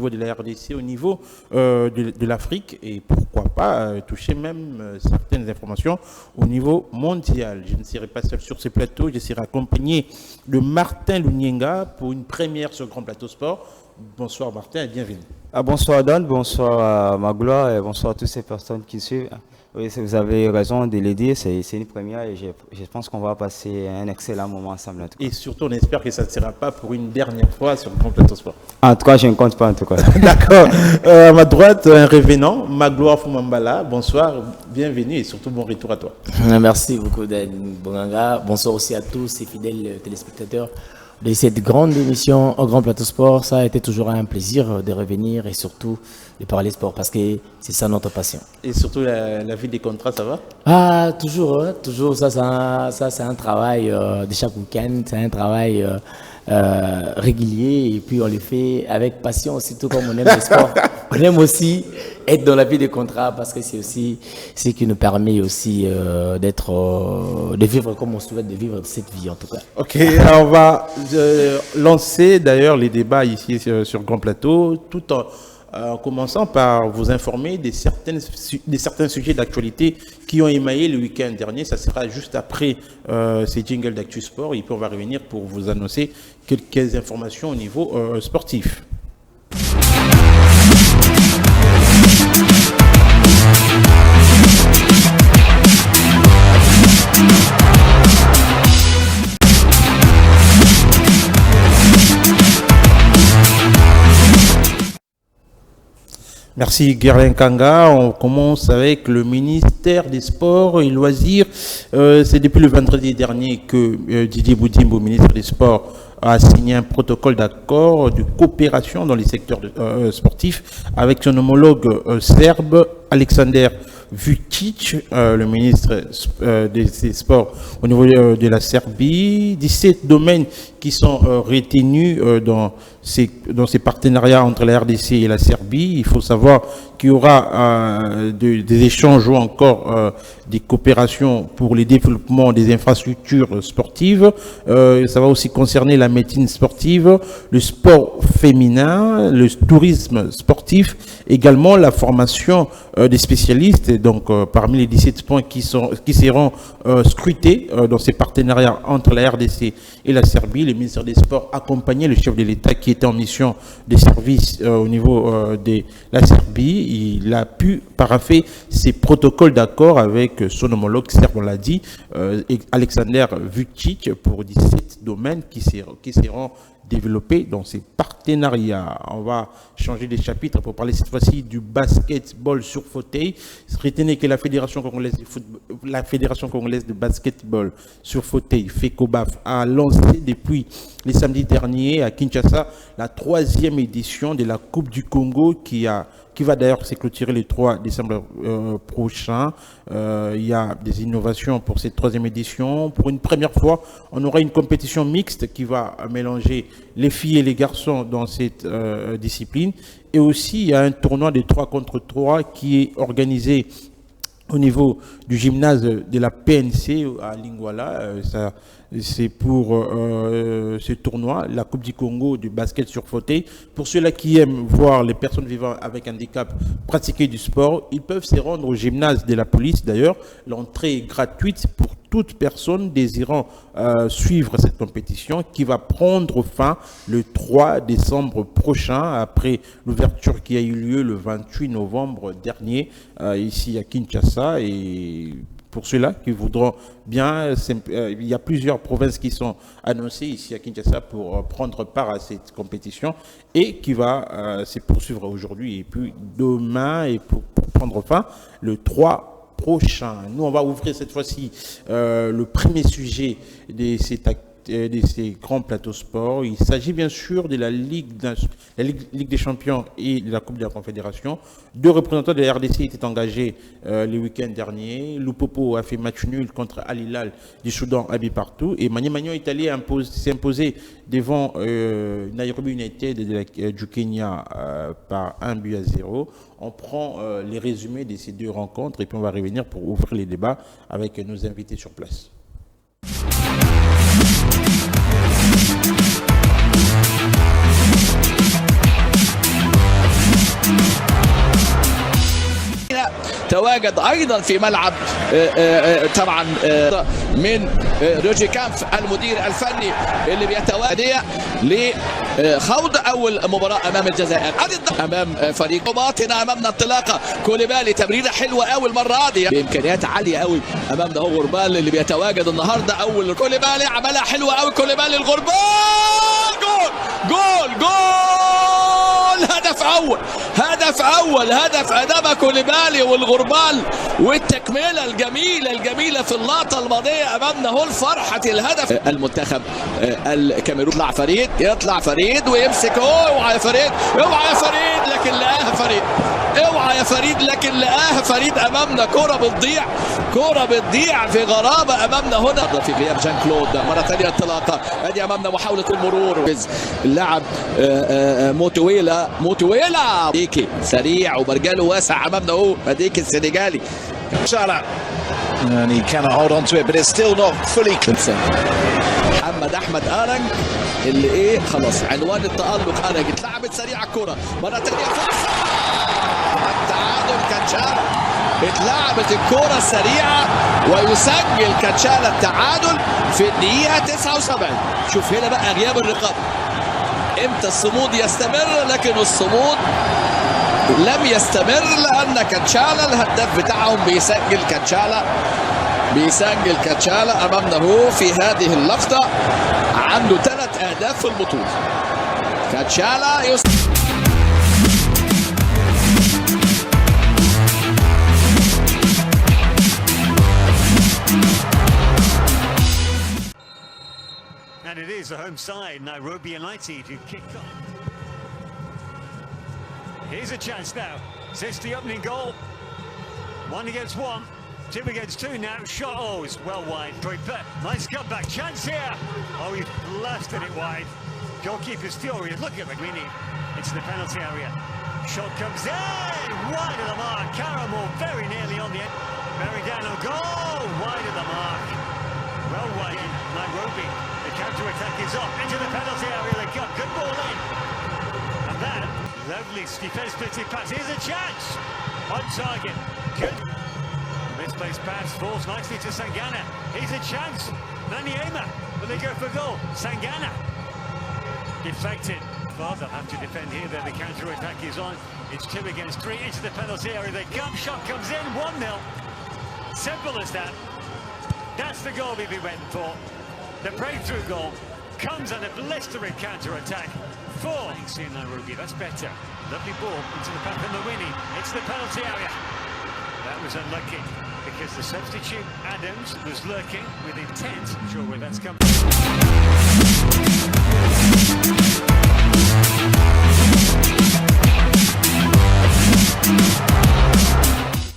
niveau de la RDC, au niveau de l'Afrique et pourquoi pas toucher même certaines informations au niveau mondial. Je ne serai pas seul sur ce plateau, je serai accompagné de Martin Lunienga pour une première sur Grand Plateau Sport. Bonsoir Martin et bienvenue. Bonsoir Don, bonsoir à Magloire et bonsoir à toutes ces personnes qui suivent. Oui, vous avez raison de le dire, c'est une première et je pense qu'on va passer un excellent moment ensemble. En tout cas. Et surtout, on espère que ça ne sera pas pour une dernière fois sur le Grand Plateau Sport. En tout cas, je ne compte pas en tout cas. D'accord. À ma droite, un révénant, Magloire Fumambala. Bonsoir, bienvenue et surtout bon retour à toi. Merci beaucoup Dan Bonganga. Bonsoir aussi à tous ces fidèles téléspectateurs de cette grande émission au Grand Plateau Sport. Ça a été toujours un plaisir de revenir et surtout de parler sport parce que c'est ça notre passion. Et surtout la vie des contrats, ça va? Toujours, hein, toujours. Ça c'est un travail de chaque week-end, c'est un travail régulier et puis on le fait avec passion, surtout comme on aime le sport. On aime aussi être dans la vie des contrats parce que c'est aussi ce qui nous permet aussi de vivre comme on souhaite de vivre cette vie en tout cas. Ok, alors on va lancer d'ailleurs les débats ici sur Grand Plateau tout en commençant par vous informer des certains sujets d'actualité qui ont émaillé le week-end dernier. Ça sera juste après ces jingles d'Actu Sport et puis on va revenir pour vous annoncer quelques informations au niveau sportif. Merci Guerlain Kanga. On commence avec le ministère des Sports et Loisirs. C'est depuis le vendredi dernier que Didier Boudimbo, ministre des Sports, a signé un protocole d'accord de coopération dans les secteurs sportifs avec son homologue serbe Aleksandar Vučić, le ministre des Sports au niveau de la Serbie. 17 domaines qui sont retenus dans ces partenariats entre la RDC et la Serbie. Il faut savoir qu'il y aura des échanges ou encore des coopérations pour le développement des infrastructures sportives. Ça va aussi concerner la médecine sportive, le sport féminin, le tourisme sportif, également la formation des spécialistes. Et donc, parmi les 17 points qui seront scrutés dans ces partenariats entre la RDC et la Serbie, le ministère des Sports accompagnait le chef de l'État qui était en mission de service au niveau de la Serbie. Il a pu paraffer ces protocoles d'accord avec son homologue serbe, on l'a dit, Aleksandar Vučić, pour 17 domaines qui seront développés dans ces partenariats. On va changer de chapitre pour parler cette fois-ci du basketball sur fauteuil. Retenez que la Fédération congolaise de basketball sur fauteuil, FECOBAF, a lancé depuis les samedis derniers à Kinshasa la 3e édition de la Coupe du Congo qui va d'ailleurs se clôturer le 3 décembre prochain. Il y a des innovations pour cette 3e édition. Pour une première fois, on aura une compétition mixte qui va mélanger les filles et les garçons dans cette discipline. Et aussi, il y a un tournoi de 3 contre 3 qui est organisé au niveau du gymnase de la PNC à Lingwala. C'est pour ce tournoi, la Coupe du Congo du basket sur fauteuil. Pour ceux-là qui aiment voir les personnes vivant avec handicap pratiquer du sport, ils peuvent se rendre au gymnase de la police. D'ailleurs, l'entrée est gratuite pour toute personne désirant suivre cette compétition qui va prendre fin le 3 décembre prochain après l'ouverture qui a eu lieu le 28 novembre dernier ici à Kinshasa. Et pour ceux-là qui voudront bien, il y a plusieurs provinces qui sont annoncées ici à Kinshasa pour prendre part à cette compétition et qui va se poursuivre aujourd'hui et puis demain et pour prendre fin le 3 prochain. Nous, on va ouvrir cette fois-ci le premier sujet de ces grands plateaux sport. Il s'agit bien sûr de la Ligue des Champions et de la Coupe de la Confédération. 2 représentants de la RDC étaient engagés le week-end dernier. Lupopo a fait match nul contre Al Hilal du Soudan à Bipartout. Et Magnon est allé s'imposer devant Nairobi United du Kenya par 1-0. On prend les résumés de ces 2 rencontres et puis on va revenir pour ouvrir les débats avec nos invités sur place. الدية تواجد أيضا في ملعب طبعا من روجي كامف المدير الفني اللي بيتواجد لخوض أول مباراة أمام الجزائر أمام فريق باطنة. أمامنا انطلاقة كوليبالي، تمريرة حلوة أوي المرة دي بإمكانيات عالية أوي. أمامنا هو غربال اللي بيتواجد النهاردة. أول كوليبالي عملها حلوة أوي، كوليبالي الغربال، جول جول جول، هدف أول، هدف أول، هدف أداما كوليبالي والغربال، والتكملة الجميلة في اللقطة الماضية. أمامنا هو فرحة الهدف. المنتخب الكاميرون يطلع فريد ويمسك، اوعى يا فريد، اوعى يا فريد، لكن لقاها فريد، اوعى يا فريد، لكن لقاها فريد. أمامنا كرة بتضيع في غرابة أمامنا هنا في غياب جان كلود. مرة ثانية انطلاقة، ادي أمامنا محاولة المرور، اللاعب موتويلا ديكي سريع وبرجاله واسع. أمامنا هو ديكي السنغالي Salah, and he cannot hold on to it, but it's still not fully clean. أحمد أرنج اللي خلاص عنوان التألق. أرنج اتلعبت سريعة الكرة، مرة ثانية فرصة التعادل. كاتشالا اتلعبت الكرة سريعة ويسجل كاتشالا التعادل في الدقيقة 79. شوف هنا بقى غياب الرقابة، امتى الصمود يستمر، لكن الصمود لم يستمر لأن كاتشالا الهداف بتاعهم بيسجل كاتشالا. أمامنا هو في هذه اللقطة عنده 3 أهداف في البطولة. كاتشالا And it is the home side, Nairobi United, who kicked off. Here's a chance now. Sits the opening goal. 1 against 1. 2 against 2 now. Shot, oh, it's well wide. Nice cutback. Chance here. Oh, he blasted it wide. Goalkeeper's furious. Look at McGuinney. It's the penalty area. Shot comes in. Wide of the mark. Caramel very nearly on the end. Merigano goal. Wide of the mark. Well wide in Nairobi. The counter-attack is up. Into the penalty area they come. Good ball in. And that, lovely defense splitting pass. Here's a chance. On target. Good. Misplaced pass falls nicely to Sangana. Here's a chance. Maniema. Will they go for goal? Sangana. Deflected. Well, they'll have to defend here. Then the counter-attack is on. It's 2 against 3. Into the penalty area they come. Shot comes in. 1-0. Simple as that. That's the goal we've been waiting for. The breakthrough goal comes on a blistering counter-attack. 4. See Nairobi, that's better. Lovely ball into the path of Mawini. It's the penalty area. That was unlucky because the substitute Adams was lurking with intent. Not sure where that's come from.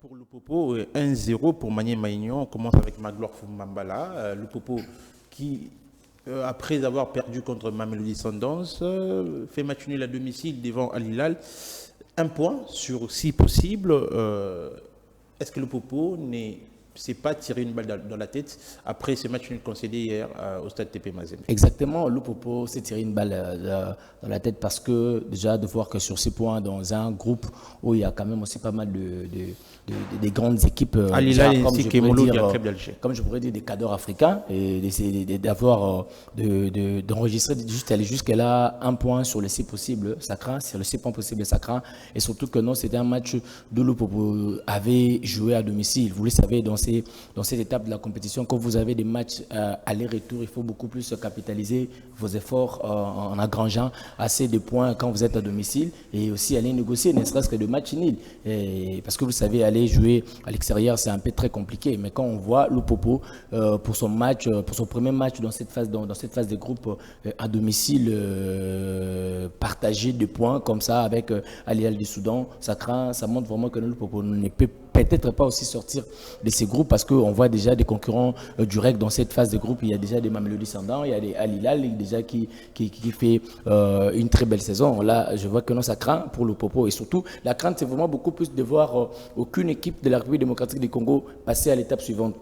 Pour le Popo, 1-0 pour Manier Maignan. On commence avec Magloire Foumambala. Le Popo qui, après avoir perdu contre Mamelodi Sundowns, fait match nul à domicile devant Al Hilal. 1 point sur 6 possibles. Est-ce que le Popo ne s'est pas tiré une balle dans la tête après ce match nul concédé hier au stade TP Mazembe? Exactement, le Popo s'est tiré une balle dans la tête parce que déjà de voir que sur 6 points dans un groupe où il y a quand même aussi pas mal des grandes équipes, Al Hilal ainsi qu'Emolo du club d'Alger, comme je pourrais dire des cadres africains, et d'avoir d'enregistrer juste aller jusqu'à là 1 point sur les 6 possibles, ça craint, sur les 6 points possibles, ça craint, et surtout que non, c'était un match de le Popo avait joué à domicile. Vous le savez, dans cette étape de la compétition, quand vous avez des matchs aller-retour, il faut beaucoup plus capitaliser vos efforts en engrangeant assez de points quand vous êtes à domicile, et aussi aller négocier, ne serait-ce que de matchs nuls. Parce que vous savez, aller jouer à l'extérieur, c'est un peu très compliqué. Mais quand on voit le Popo pour son premier match dans cette phase de groupe à domicile, partager des points comme ça avec Al Hilal du Soudan, ça craint, ça montre vraiment que le Popo ne peut peut-être pas aussi sortir de ces groupes, parce qu'on voit déjà des concurrents directs dans cette phase de groupe. Il y a déjà des Mamelodi Sundowns, il y a des Al Hilal déjà qui fait une très belle saison. Là, je vois que non, ça craint pour le Popo. Et surtout, la crainte, c'est vraiment beaucoup plus de voir aucune équipe de la République démocratique du Congo passer à l'étape suivante.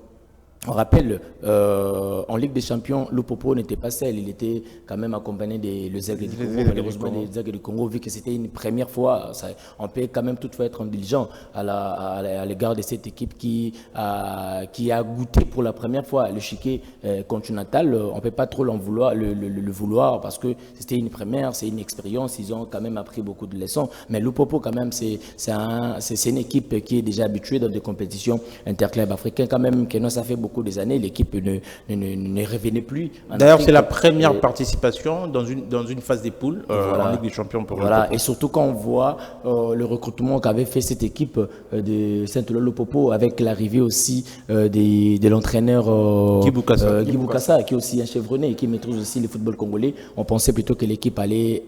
On rappelle, en Ligue des Champions, Lupopo n'était pas seul, il était quand même accompagné des Aigles du Congo, malheureusement des Aigles du Congo, vu que c'était une première fois, on peut quand même toutefois être indulgent à l'égard de cette équipe qui a goûté pour la première fois le chiquet continental. On ne peut pas trop l'en vouloir, le vouloir, parce que c'était une première, c'est une expérience, ils ont quand même appris beaucoup de leçons, mais Lupopo quand même, c'est une équipe qui est déjà habituée dans des compétitions interclubs africains quand même, que non, ça fait beaucoup des années, l'équipe ne revenait plus. D'ailleurs, c'est la première participation dans une phase des poules voilà, en Ligue des Champions pour voilà. Et surtout quand on voit le recrutement qu'avait fait cette équipe de Saint-Lolo-Popo avec l'arrivée aussi de l'entraîneur Guy Boukassa, qui est aussi un chevronné et qui maîtrise aussi le football congolais. On pensait plutôt que l'équipe allait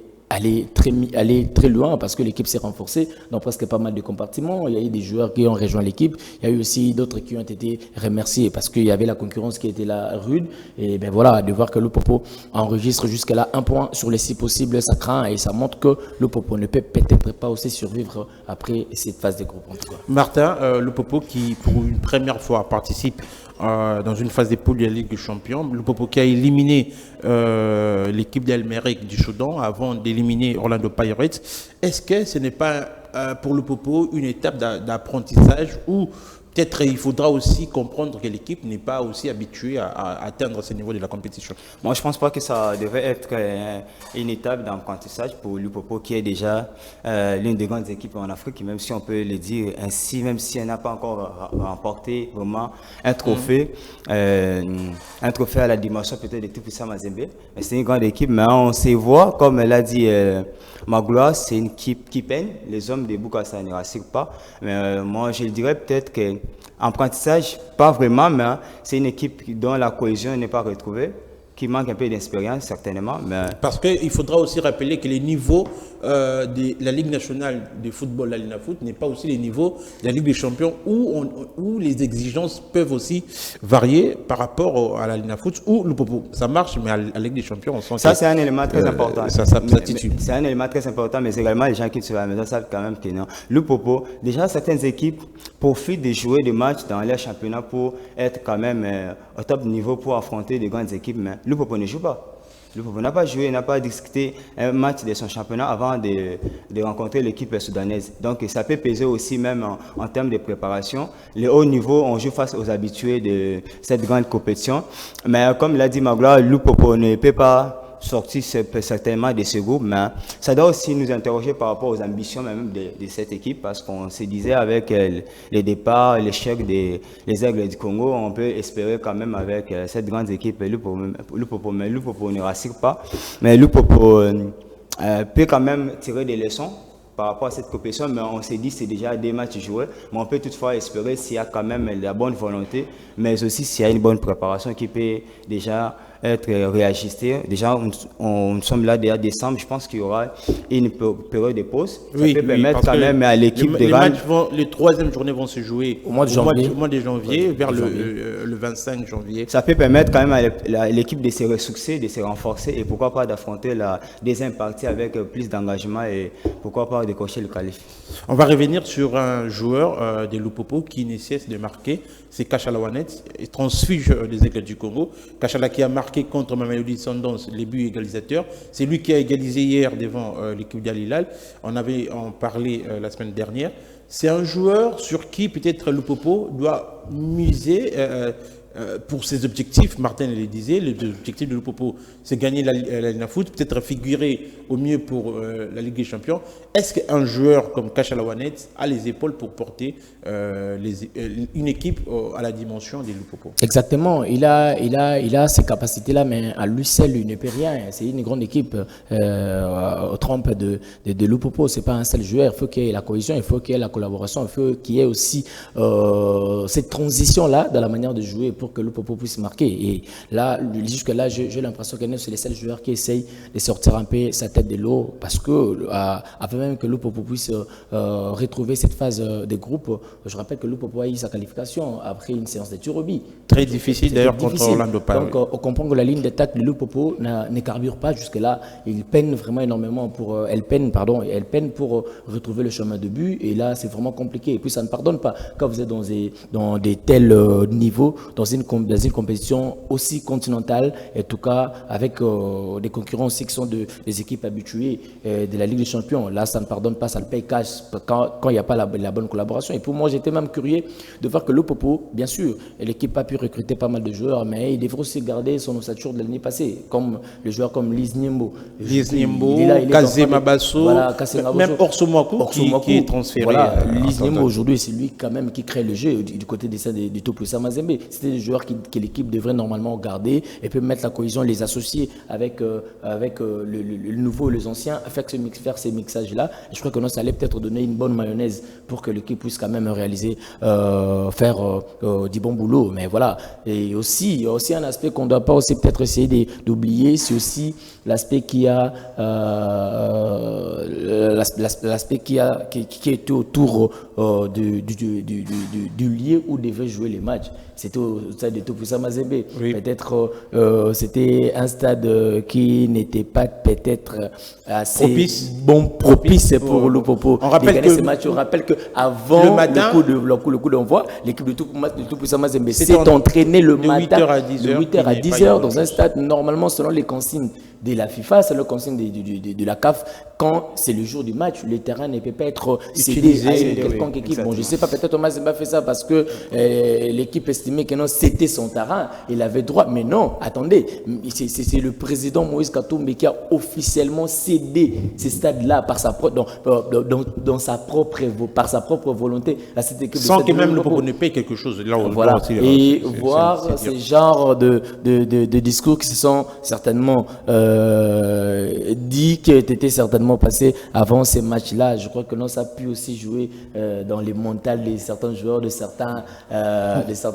très loin parce que l'équipe s'est renforcée dans presque pas mal de compartiments. Il y a eu des joueurs qui ont rejoint l'équipe. Il y a eu aussi d'autres qui ont été remerciés parce qu'il y avait la concurrence qui était là rude. Et ben voilà, de voir que Lupopo enregistre jusqu'à là 1 point sur les 6 possibles, ça craint et ça montre que Lupopo ne peut peut-être pas aussi survivre après cette phase de groupe. En tout cas. Martin, Lupopo qui pour une première fois participe dans une phase des poules de la Ligue des Champions. Lupopo qui a éliminé l'équipe d'Elmeric du Soudan avant d'éliminer Orlando Pirates. Est-ce que ce n'est pas pour Lupopo une étape d'apprentissage où peut-être il faudra aussi comprendre que l'équipe n'est pas aussi habituée à atteindre ce niveau de la compétition? Moi, je ne pense pas que ça devrait être une étape d'apprentissage pour Lupopo, qui est déjà l'une des grandes équipes en Afrique, même si on peut le dire ainsi, même si elle n'a pas encore remporté vraiment un trophée à la dimension peut-être de Tout-Puissant Mazembe. Mais c'est une grande équipe, mais on sait voir, comme l'a dit Magloire, c'est une équipe qui peine. Les hommes de Boukassa ne rassurent pas. Mais moi, je dirais peut-être que apprentissage, pas vraiment, mais c'est une équipe dont la cohésion n'est pas retrouvée, qui manque un peu d'expérience certainement. Mais... Parce qu'il faudra aussi rappeler que les niveaux de la Ligue nationale de football, la Linafoot, n'est pas aussi les niveaux de la Ligue des Champions où les exigences peuvent aussi varier par rapport à la Linafoot ou Lupopo. Ça marche, mais à la Ligue des Champions, on sent ça, c'est un élément très important. C'est un élément très important, mais également les gens qui sont à la maison savent quand même que non. Lupopo, déjà certaines équipes profitent de jouer des matchs dans les championnats pour être quand même au top niveau pour affronter des grandes équipes, mais Lupopo ne joue pas. Lupopo n'a pas joué, n'a pas discuté un match de son championnat avant de rencontrer l'équipe soudanaise. Donc ça peut peser aussi même en termes de préparation. Le haut niveau, on joue face aux habitués de cette grande compétition. Mais comme l'a dit Magloire, Lupopo ne peut pas sortir certainement de ce groupe, mais ça doit aussi nous interroger par rapport aux ambitions même de cette équipe, parce qu'on se disait avec les départs, l'échec des Aigles du Congo, on peut espérer quand même avec cette grande équipe Lupopo, mais Lupopo ne rassure pas, mais Lupopo peut quand même tirer des leçons par rapport à cette compétition, mais on s'est dit que c'est déjà des matchs joués, mais on peut toutefois espérer s'il y a quand même la bonne volonté, mais aussi s'il y a une bonne préparation qui peut déjà être réajustée. Déjà, nous sommes là déjà décembre, je pense qu'il y aura une période de pause. Ça peut permettre quand même à l'équipe de gagner. Les troisièmes journées vont se jouer au mois de janvier, vers le 25 janvier. Ça peut permettre quand même à l'équipe de se ressourcer, de se renforcer et pourquoi pas d'affronter la deuxième partie avec plus d'engagement et pourquoi pas décocher le qualif. On va revenir sur un joueur de Lupopo qui ne cesse de marquer, c'est Kachala Wanet, transfuge des Aigles du Congo. Kachala qui a marqué contre Mamelodi Sundowns les buts égalisateurs. C'est lui qui a égalisé hier devant l'équipe d'Al Hilal. On avait en parlé la semaine dernière. C'est un joueur sur qui peut-être Lupopo doit miser pour ses objectifs. Martin le disait, l'objectif de Lupopo, c'est gagner la Linafoot, peut-être figurer au mieux pour la Ligue des Champions. Est-ce qu'un joueur comme Kachala Wanet a les épaules pour porter une équipe à la dimension des Lupopo? Exactement, il a ces capacités-là, mais à lui seul, il ne peut rien. C'est une grande équipe au trompe de Lupopo. Ce n'est pas un seul joueur. Il faut qu'il y ait la cohésion, il faut qu'il y ait la collaboration, il faut qu'il y ait aussi cette transition-là dans la manière de jouer pour que Lupopo puisse marquer. Et là, jusque-là, j'ai l'impression que c'est le seul joueur qui essaye de sortir un peu sa tête de l'eau parce que, afin même que Lupopo puisse retrouver cette phase de groupe, je rappelle que Lupopo a eu sa qualification après une séance de tir au but. Très difficile d'ailleurs contre Orlando Pirates. Donc, on comprend que la ligne d'attaque de Lupopo ne carbure pas jusque-là. Il peine vraiment énormément elle peine pour retrouver le chemin de but. Et là, c'est vraiment compliqué. Et puis, ça ne pardonne pas. Quand vous êtes dans des tels niveaux, dans une une compétition aussi continentale, en tout cas avec des concurrents aussi qui sont des équipes habituées de la Ligue des Champions. Là, ça ne pardonne pas, ça le paye cash quand il n'y a pas la bonne collaboration. Et pour moi, j'étais même curieux de voir que Lupopo, bien sûr, l'équipe a pu recruter pas mal de joueurs, mais il devrait aussi garder son ossature de l'année passée, comme les joueurs comme Liz Niembo, Kazema Basso, voilà, même Orso Mwaku qui est transféré. Voilà, Liz Niembo aujourd'hui, c'est lui quand même qui crée le jeu du côté du Topuisa Mazembe. C'était des joueurs que l'équipe devrait normalement garder et puis mettre la cohésion, les associer avec le nouveau et les anciens, faire ces mixages-là. Et je crois que non, ça allait peut-être donner une bonne mayonnaise pour que l'équipe puisse quand même réaliser, faire du bon boulot. Mais voilà. Et aussi, il y a aussi un aspect qu'on ne doit pas aussi peut-être essayer d'oublier, c'est aussi l'aspect qui était autour du lieu où devaient jouer les matchs. C'était au stade de Topuisa Mazembe. Oui. Peut-être c'était un stade qui n'était pas peut-être assez propice pour Lupopo. On rappelle que ces matchs. On rappelle qu'avant le coup d'envoi, l'équipe de Topuisa Mazembe s'est entraînée le matin de 8h à 10h dans un stade normalement selon les consignes de la FIFA, selon les consignes de la CAF. Quand c'est le jour du match, le terrain ne peut pas être cédé à une quelconque équipe. Bon, je ne sais pas, peut-être Thomas Zemba fait ça parce que l'équipe estimait que non, c'était son terrain, il avait droit. Mais non, attendez, c'est le président Moïse Katumbi qui a officiellement cédé ces stades-là par sa propre volonté à cette équipe. Sans que même le Popo ne paye quelque chose. Là, voilà. Et voir ce genre de discours qui se sont certainement dit que était certainement passé avant ces matchs-là. Je crois que non, ça a pu aussi jouer dans les mentales de certains joueurs, de certains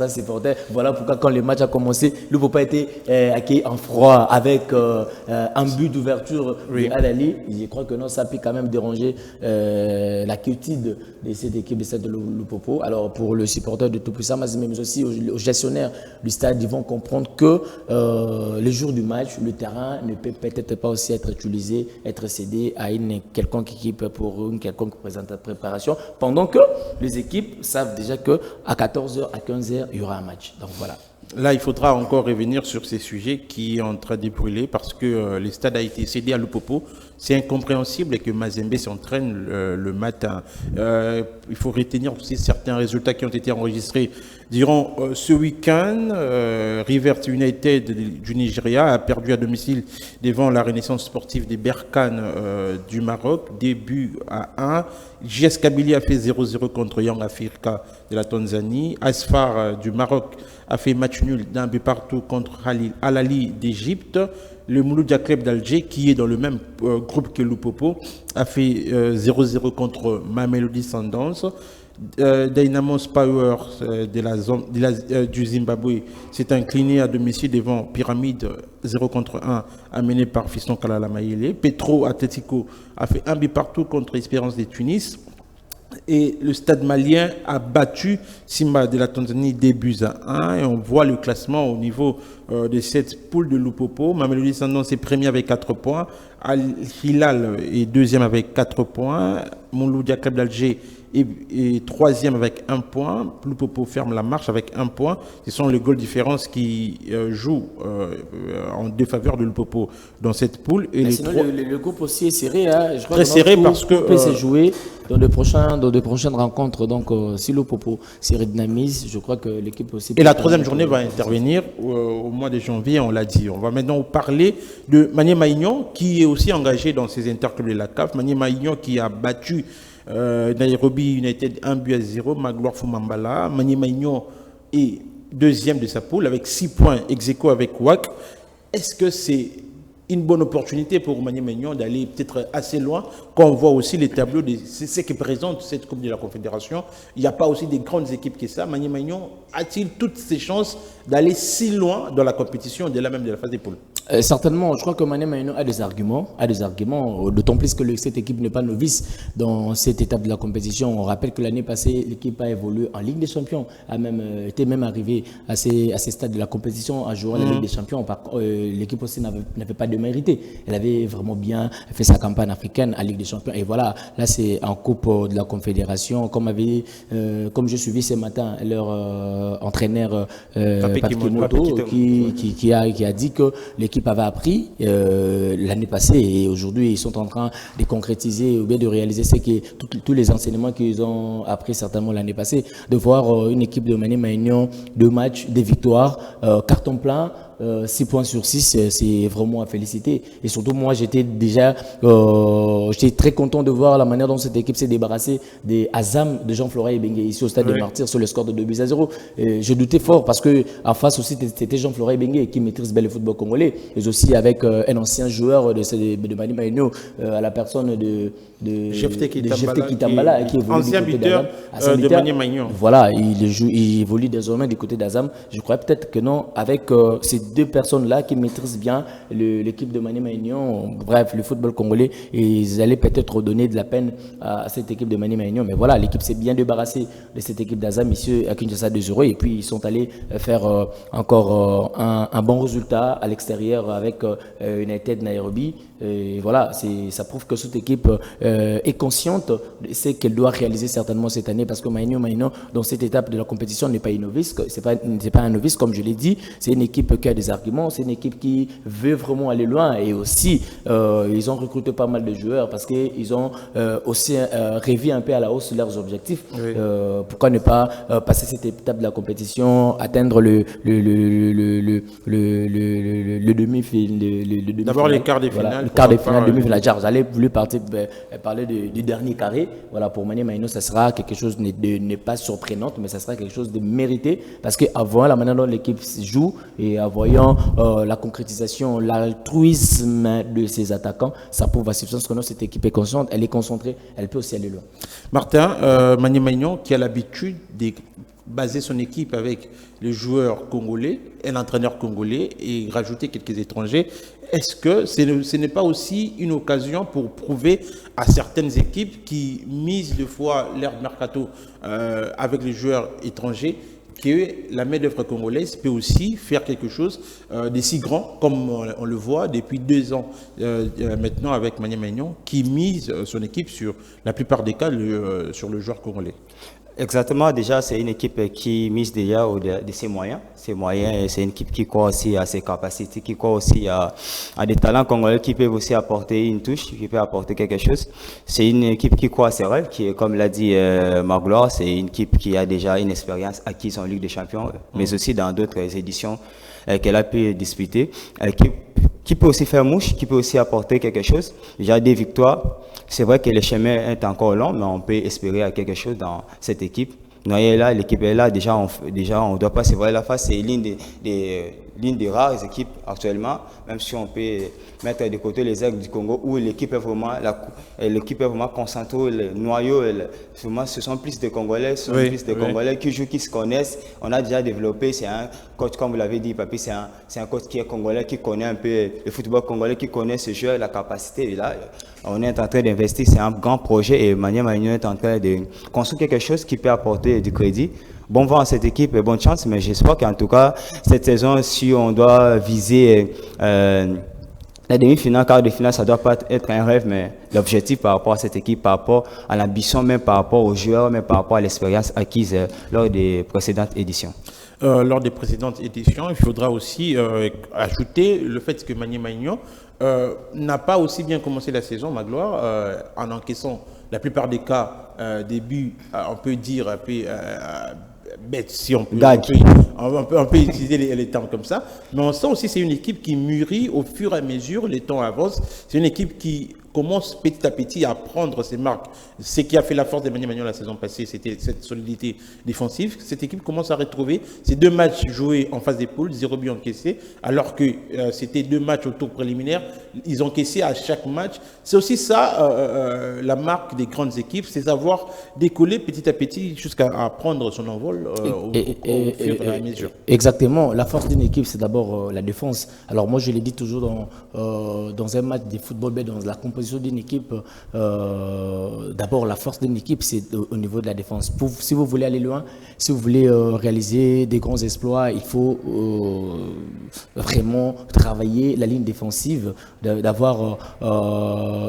supporters. Voilà pourquoi quand le match a commencé, le Popo a été accueilli en froid avec un but d'ouverture de Alali. Je crois que non, ça a pu quand même déranger la quiétude de cette équipe de stade de Lupopo. Alors pour le supporter de Topuisa Mazembe, mais aussi aux gestionnaires du stade, ils vont comprendre que le jour du match, le terrain ne peut peut-être pas aussi être utilisé, être cédé à une quelconque équipe pour une quelconque préparation, pendant que les équipes savent déjà qu'à 14h, à 15h, il y aura un match. Donc voilà. Là, il faudra encore revenir sur ces sujets qui sont en train de brûler parce que le stade a été cédé à Lupopo. C'est incompréhensible que Mazembe s'entraîne le matin. Il faut retenir aussi certains résultats qui ont été enregistrés durant ce week-end. Rivers United du Nigeria a perdu à domicile devant la Renaissance sportive des Berkane du Maroc, début à 1. JS Kabylie a fait 0-0 contre Young Africa de la Tanzanie. Asfar du Maroc a fait match nul d'un but partout contre Al Ahly d'Égypte. Le Mouloudia Club d'Alger, qui est dans le même groupe que Lupopo, a fait 0-0 contre Mamelodi Sundowns. Dynamos Power du Zimbabwe s'est incliné à domicile devant Pyramide 0 contre 1 amené par Fiston Kalala Mayele. Petro Atletico a fait un but partout contre Espérance de Tunis. Et le stade malien a battu Simba de la Tanzanie 2-1. Et on voit le classement au niveau de cette poule de Lupopo. Mamelodi Sundowns est premier avec 4 points. Al Hilal est deuxième avec 4 points. Mouloudia Club d'Alger est troisième avec 1 point. Lupopo ferme la marche avec 1 point. Ce sont les goals différences qui jouent en défaveur de Lupopo dans cette poule. Et sinon, le groupe aussi est serré. Hein. Je crois très serré parce que peut se jouer dans de prochaines rencontres. Donc, si Lupopo se redynamise, je crois que l'équipe aussi. Et la troisième journée va intervenir au mois de janvier, on l'a dit. On va maintenant parler de Maniema Maignan qui est aussi engagé dans ces interclubs de la CAF. Maniema Maignan qui a battu Nairobi United 1-0, Magloire Fumambala. Maniema Maignan est deuxième de sa poule avec 6 points ex-aequo avec WAC. Est-ce que c'est une bonne opportunité pour Maniema Maignan d'aller peut-être assez loin quand on voit aussi les tableaux de ce qui présente cette Coupe de la Confédération? Il n'y a pas aussi des grandes équipes que ça. Maniema Maignan a-t-il toutes ses chances d'aller si loin dans la compétition, au-delà même de la phase des poules? Certainement, je crois que Mané Maïno a des arguments, d'autant plus que cette équipe n'est pas novice dans cette étape de la compétition. On rappelle que l'année passée, l'équipe a évolué en Ligue des Champions, était même arrivée à ces stades de la compétition en jouant la Ligue des Champions. L'équipe aussi n'avait pas de mérité. Elle avait vraiment bien fait sa campagne africaine en Ligue des Champions. Et voilà, là c'est en Coupe de la Confédération, comme je suivis ce matin leur entraîneur Patrick Kimoto, qui a dit que l'équipe avait appris l'année passée et aujourd'hui ils sont en train de concrétiser ou bien de réaliser tous les enseignements qu'ils ont appris certainement l'année passée, de voir une équipe de Mané Maignan, 2 matchs, des victoires, carton plein. 6 points sur 6, c'est vraiment à féliciter. Et surtout, moi, j'étais très content de voir la manière dont cette équipe s'est débarrassée des Azam de Jean-Floret Ebengue ici au stade des Martyrs sur le score de 2-0. Je doutais fort parce que en face aussi, c'était Jean-Floret Ebengue qui maîtrise bien le football congolais. Et aussi avec un ancien joueur de Mané Maignan, à la personne de Jefté Kitambala, qui évolue ancien buteur de Mané Maignan. Voilà, il évolue désormais du côté d'Azam. Je crois peut-être que non, avec ces 2 personnes-là qui maîtrisent bien l'équipe de Mané Maignan, bref, le football congolais, et ils allaient peut-être donner de la peine à cette équipe de Mané Maignan. Mais voilà, l'équipe s'est bien débarrassée de cette équipe d'Azam ici à Kinshasa 2-0, et puis ils sont allés faire encore un bon résultat à l'extérieur avec United Nairobi. Et voilà, ça prouve que cette équipe est consciente de ce qu'elle doit réaliser certainement cette année, parce que Maignan, dans cette étape de la compétition, n'est pas une novice, c'est pas un novice, comme je l'ai dit, c'est une équipe qui a des arguments, c'est une équipe qui veut vraiment aller loin, et aussi ils ont recruté pas mal de joueurs parce qu'ils ont aussi révisé un peu à la hausse leurs objectifs. Oui. Pourquoi ne pas passer cette étape de la compétition, atteindre le demi-finale. D'abord les quarts des finales. Voilà, le quart des finales, demi-finale. J'allais voulu parler du dernier carré. Voilà, pour Mané Maignan, ça sera quelque chose de n'est pas surprenant, mais ça sera quelque chose de mérité, parce qu'avant la manière dont l'équipe joue et en voyant la concrétisation, l'altruisme de ses attaquants, ça prouve à substance que cette équipe est consciente, elle est concentrée, elle peut aussi aller loin. Martin, Mané Maignan qui a l'habitude de baser son équipe avec les joueurs congolais, un entraîneur congolais et rajouter quelques étrangers, est-ce que ce n'est pas aussi une occasion pour prouver à certaines équipes qui misent deux fois leur mercato avec les joueurs étrangers que la main-d'œuvre congolaise peut aussi faire quelque chose de si grand, comme on le voit depuis 2 ans maintenant avec Mané Maignan, qui mise son équipe sur la plupart des cas sur le joueur congolais? Exactement, déjà c'est une équipe qui mise déjà de ses moyens. Et c'est une équipe qui croit aussi à ses capacités, qui croit aussi à des talents congolais qui peuvent aussi apporter une touche, qui peuvent apporter quelque chose. C'est une équipe qui croit à ses rêves, qui, comme l'a dit Magloire, c'est une équipe qui a déjà une expérience acquise en Ligue des Champions, mais aussi dans d'autres éditions qu'elle a pu disputer, qui peut aussi faire mouche, qui peut aussi apporter quelque chose. Déjà des victoires. C'est vrai que le chemin est encore long, mais on peut espérer à quelque chose dans cette équipe. Noyer est là, l'équipe est là. Déjà, on doit pas se voir la face. C'est l'une des rares équipes actuellement, même si on peut mettre de côté les Aigles du Congo, où l'équipe est vraiment concentrée, le noyau, ce sont plus de Congolais, Congolais qui jouent, qui se connaissent. On a déjà développé, c'est un coach, comme vous l'avez dit, Papi, c'est un coach qui est congolais, qui connaît un peu le football congolais, qui connaît ce jeu, la capacité. Et là, on est en train d'investir, c'est un grand projet, et Mané Maignan est en train de construire quelque chose qui peut apporter du crédit. Bon vent à cette équipe et bonne chance, mais j'espère qu'en tout cas, cette saison, si on doit viser la demi-finale, quart de finale, ça ne doit pas être un rêve, mais l'objectif par rapport à cette équipe, par rapport à l'ambition, même par rapport aux joueurs, même par rapport à l'expérience acquise lors des précédentes éditions. Lors des précédentes éditions, il faudra aussi ajouter le fait que Mané Maignan n'a pas aussi bien commencé la saison, Magloire, en encaissant la plupart des cas des buts, on peut dire un peu bête, si on peut utiliser les termes comme ça. Mais on sent aussi que c'est une équipe qui mûrit au fur et à mesure, les temps avancent. C'est une équipe qui commence petit à petit à prendre ses marques. Ce qui a fait la force de Mani Maignan la saison passée, c'était cette solidité défensive. Cette équipe commence à retrouver ces 2 matchs joués en phase des poules, 0 but encaissé, alors que c'était 2 matchs au tour préliminaire. Ils encaissaient à chaque match. C'est aussi ça, la marque des grandes équipes, c'est savoir décoller petit à petit jusqu'à prendre son envol au fur et à mesure. Exactement. La force d'une équipe, c'est d'abord la défense. Alors moi, je l'ai dit toujours dans un match de football, dans la composition d'une équipe, d'abord la force d'une équipe, c'est au niveau de la défense. Si vous voulez aller loin, si vous voulez réaliser des grands exploits, il faut vraiment travailler la ligne défensive, d'avoir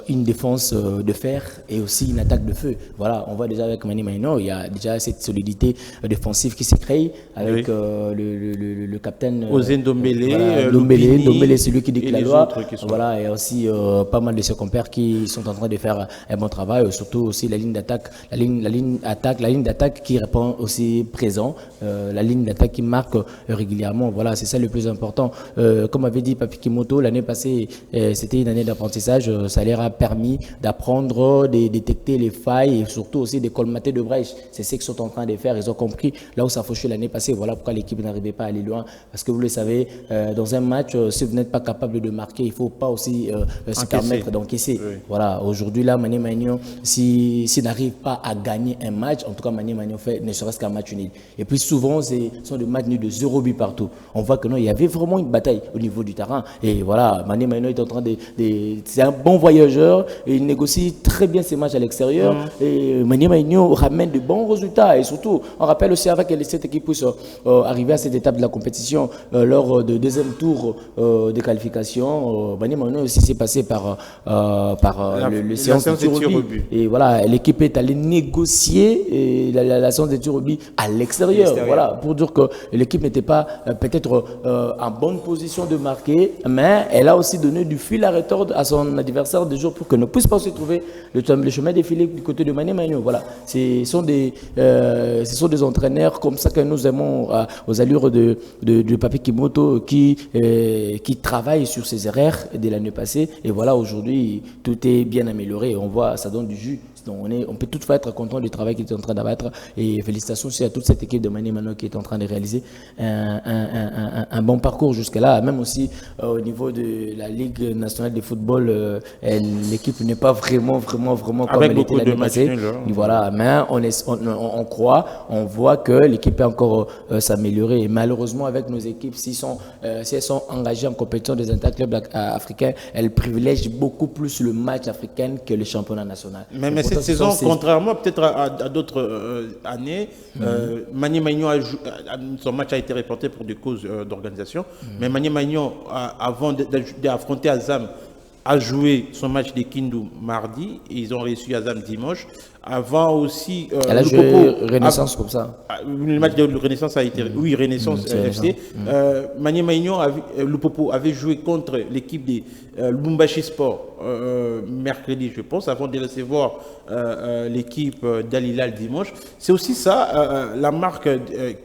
une défense de fer et aussi une attaque de feu. Voilà, on voit déjà avec Mani Maignan, il y a déjà cette solidité défensive qui s'est créée avec le capitaine Ozen Dombele, voilà, Dombele, celui qui dit la loi. Voilà, et aussi pas mal de ses compères qui sont en train de faire un bon travail, surtout aussi la ligne d'attaque, la ligne d'attaque qui répond aussi présent, la ligne d'attaque qui marque régulièrement. Voilà, c'est ça le plus important. Comme avait dit Papi Kimoto, l'année passée, c'était une année d'apprentissage. Ça leur a permis d'apprendre, de détecter les failles et surtout aussi de colmater de brèches. C'est ce qu'ils sont en train de faire. Ils ont compris là où ça fauchait l'année passée. Voilà pourquoi l'équipe n'arrivait pas à aller loin. Parce que vous le savez, dans un match, si vous n'êtes pas capable de marquer, il ne faut pas aussi se permettre d'encaisser. Oui. Voilà, aujourd'hui, là, Mani Maignan, s'il n'arrive pas à gagner un match, en tout cas, Mani Maignan fait ne serait-ce qu'un match nul. Et puis souvent, ce sont des matchs nuls de 0 but partout. On voit que non, il y avait vraiment une bataille au niveau du terrain. Et voilà, Mani Maignan est en train c'est un bon voyageur, et il négocie très bien ses matchs à l'extérieur. Et Mani Maignan ramène de bons résultats. Et surtout, on rappelle aussi avec cette équipe puisse arriver à cette étape de la compétition lors du deuxième tour de qualification. Mani Maignan aussi s'est passé par le séance de tir au but. Et voilà, l'équipe est allée négocier la séance de tir au but à l'extérieur. Voilà, pour dire que l'équipe n'était pas peut-être en bonne position de marquer, mais elle a aussi donné du fil à retordre à son adversaire de jour pour que ne puisse pas se trouver le chemin défilé du côté de Mani Maignan. Voilà, ce sont des entraîneurs comme ça que nous aimons aux allures de Papi Kimoto qui travaillent sur ses erreurs de l'année passée. Et voilà, aujourd'hui, tout est bien amélioré. On voit, ça donne du jus. Donc on peut toutefois être content du travail qu'il est en train d'abattre. Et félicitations aussi à toute cette équipe de Mani Maignan qui est en train de réaliser un bon parcours jusque-là. Même aussi au niveau de la Ligue nationale de football, l'équipe n'est pas vraiment comme elle était l'année passée. Voilà, mais on croit, on voit que l'équipe peut encore s'améliorer. Et malheureusement, avec nos équipes, si elles sont engagées en compétition des interclubs africains, elles privilègent beaucoup plus le match africain que le championnat national. Mais cette saison, contrairement peut-être à d'autres années, Mani Maignan, son match a été reporté pour des causes d'organisation, mais Mani Maignan, avant d'affronter Azam, a joué son match de Kindu mardi, et ils ont reçu Azam dimanche. Avant aussi... Elle a joué Renaissance comme ça. Le match de Renaissance a été... Oui, Renaissance FC. Mani Maignan, Lupopo avait joué contre l'équipe de Lubumbashi Sport mercredi, je pense, avant de recevoir l'équipe d'Al Hilal dimanche. C'est aussi ça, la marque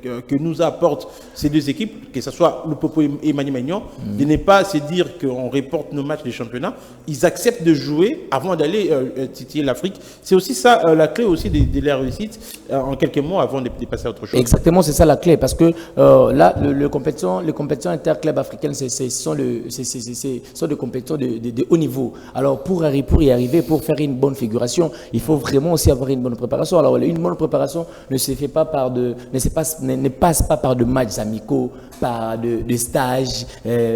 que nous apportent ces deux équipes, que ce soit Lupopo et Mani Maignan, de ne pas se dire qu'on reporte nos matchs des championnats. Ils acceptent de jouer avant d'aller titiller l'Afrique. C'est aussi ça, la clé aussi de la réussite en quelques mois avant de passer à autre chose. Exactement, c'est ça la clé, parce que là, les compétitions interclubs africaines, ce sont des compétitions de haut niveau. Alors pour y arriver, pour faire une bonne figuration, il faut vraiment aussi avoir une bonne préparation. Alors une bonne préparation ne passe pas par de matchs amicaux, par de stages,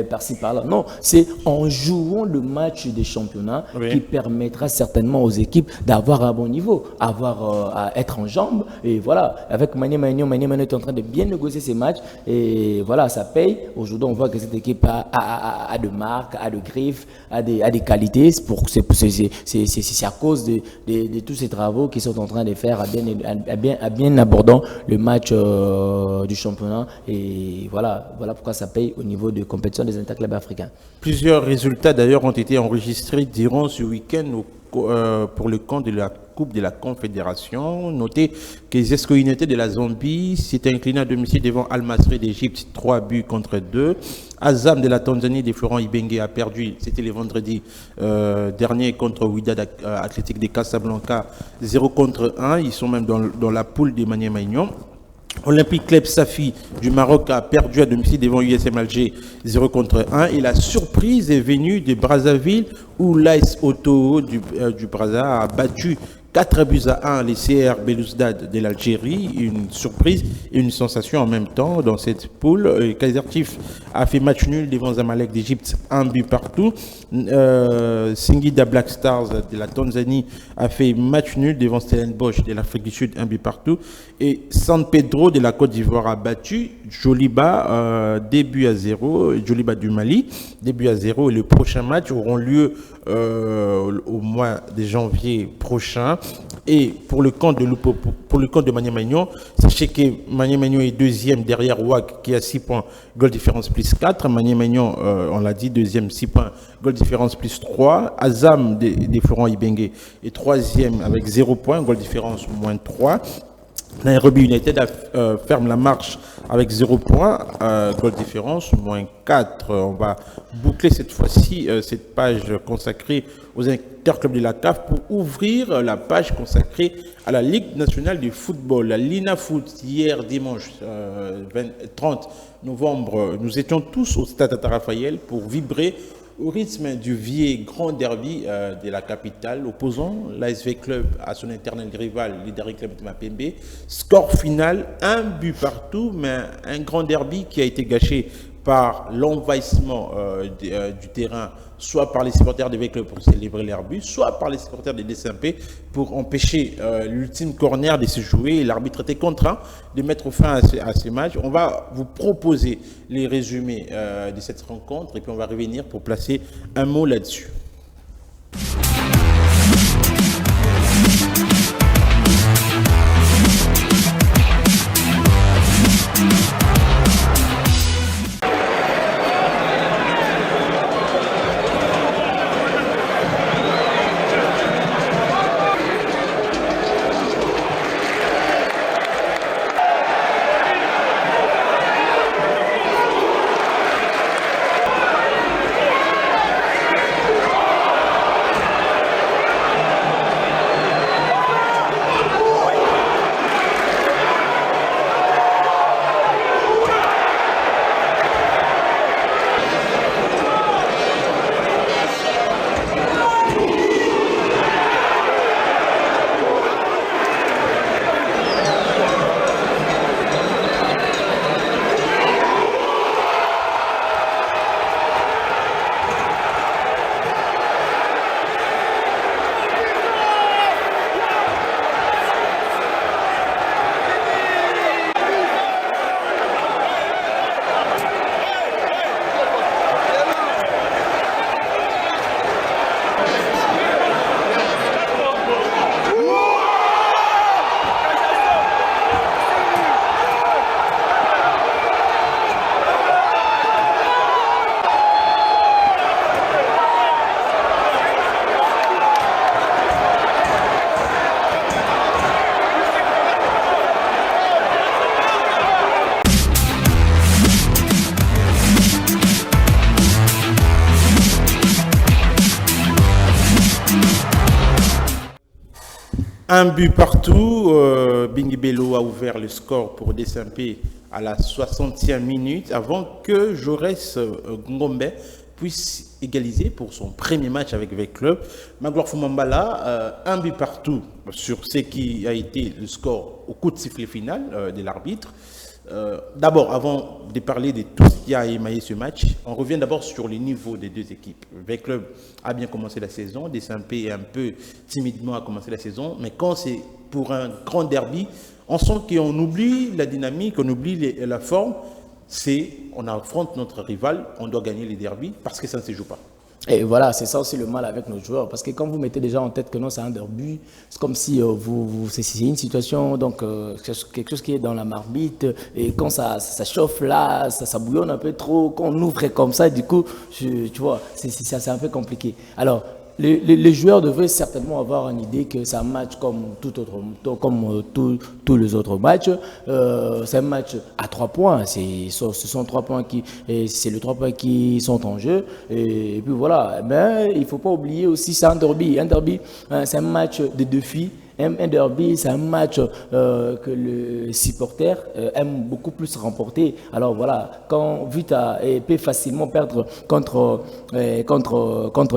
par-ci par-là. Non, c'est en jouant le match des championnats qui permettra certainement aux équipes d'avoir un bon niveau, à être en jambes. Et voilà, avec Mani Maignan est en train de bien négocier ses matchs. Et voilà, ça paye. Aujourd'hui, on voit que cette équipe a de marques, a de griffes, a des qualités. C'est à cause de tous ces travaux qu'ils sont en train de faire à bien abordant le match du championnat. Et voilà pourquoi ça paye au niveau de compétition des interclubs africains. Plusieurs résultats d'ailleurs ont été enregistrés durant ce week-end pour le compte de la Coupe de la Confédération. Notez que Zesco United de la Zambie s'est incliné à domicile devant Al Masry d'Égypte 3 buts contre 2. Azam de la Tanzanie de Florent Ibenge a perdu, c'était le vendredi dernier contre Wydad Athletic de Casablanca, 0-1. Ils sont même dans la poule de Maniema Union. Olympique Club Safi du Maroc a perdu à domicile devant USM Alger 0-1. Et la surprise est venue de Brazzaville où l'AS Auto du Brazza a battu 4-1 les CR Belouizdad de l'Algérie. Une surprise et une sensation en même temps dans cette poule. Kaizer Chiefs a fait match nul devant Zamalek d'Égypte, 1-1. Singida Black Stars de la Tanzanie a fait match nul devant Stellenbosch de l'Afrique du Sud, 1-1. Et San Pedro de la Côte d'Ivoire a battu Joliba 2-0. Joliba du Mali, 2-0. Et le prochain match aura lieu au mois de janvier prochain. Et pour le camp de Maniema Union, sachez que Maniema Union est deuxième derrière WAC qui a 6 points, goal différence plus 4. Maniema Union, on l'a dit, deuxième 6 points, goal différence plus 3. Azam des Florent Ibenge est troisième avec 0 points, goal différence moins 3. Nairobi United ferme la marche avec 0 points, goal différence, moins 4. On va boucler cette fois-ci cette page consacrée aux interclubs de la CAF pour ouvrir la page consacrée à la Ligue nationale du football, la Lina Foot. Hier dimanche 30 novembre, nous étions tous au stade Tata Raphaël pour vibrer au rythme du vieux grand derby de la capitale, opposant l'ASV Club à son éternel rival, Lidari Club de Mapembe. Score final, 1-1, mais un grand derby qui a été gâché par l'envahissement du terrain, soit par les supporters des Club pour célébrer leur but, soit par les supporters des DSMP pour empêcher l'ultime corner de se jouer. Et l'arbitre était contraint de mettre fin à ce match. On va vous proposer les résumés de cette rencontre et puis on va revenir pour placer un mot là-dessus. Un but partout, Bingi Bello a ouvert le score pour DSMP à la 60e minute avant que Jaurès Ngombe puisse égaliser pour son premier match avec le club. Magloire Foumambala, un but partout sur ce qui a été le score au coup de sifflet final de l'arbitre. D'abord, avant de parler de tout ce qui a émaillé ce match, on revient d'abord sur les niveaux des deux équipes. Le club a bien commencé la saison, DSMP un peu timidement a commencé la saison, mais quand c'est pour un grand derby, on sent qu'on oublie la dynamique, on oublie la forme. On affronte notre rival, on doit gagner les derbys parce que ça ne se joue pas. Et voilà, c'est ça aussi le mal avec nos joueurs. Parce que quand vous mettez déjà en tête que non, c'est un derby, c'est comme si c'est une situation, donc quelque chose qui est dans la marmite. Et quand ça chauffe là, ça bouillonne un peu trop. Quand on ouvre comme ça, du coup, tu vois, c'est un peu compliqué. Alors, les joueurs devraient certainement avoir une idée que c'est un match comme tous les autres matchs. C'est un match à 3 points. Ce sont 3 points c'est les 3 points qui sont en jeu. Et puis voilà. Mais il ne faut pas oublier aussi, c'est un derby. Un derby, c'est un match de défi. Un derby, c'est un match que le supporter aime beaucoup plus remporter. Alors voilà, quand Vita peut facilement perdre contre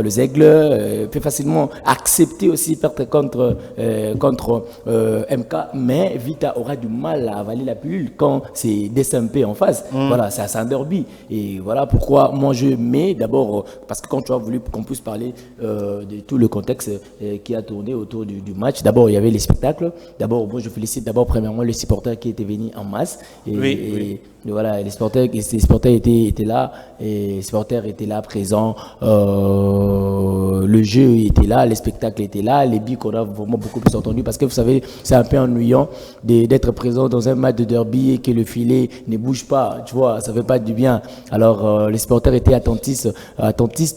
les Aigles, peut facilement accepter aussi perdre contre MK, mais Vita aura du mal à avaler la pilule quand c'est DSMP en face. Voilà, c'est un derby. Et voilà pourquoi moi je mets d'abord, parce que quand tu as voulu qu'on puisse parler de tout le contexte qui a tourné autour du match, d'abord il y avait les spectacles. D'abord, moi je félicite premièrement les supporters qui étaient venus en masse. Et voilà, les supporters étaient là, et les supporters étaient là présents. Le jeu était là, les spectacles étaient là, les billes qu'on a vraiment beaucoup plus entendu, parce que vous savez, c'est un peu ennuyant d'être présent dans un match de derby et que le filet ne bouge pas, tu vois, ça fait pas du bien. Alors les supporters étaient attentistes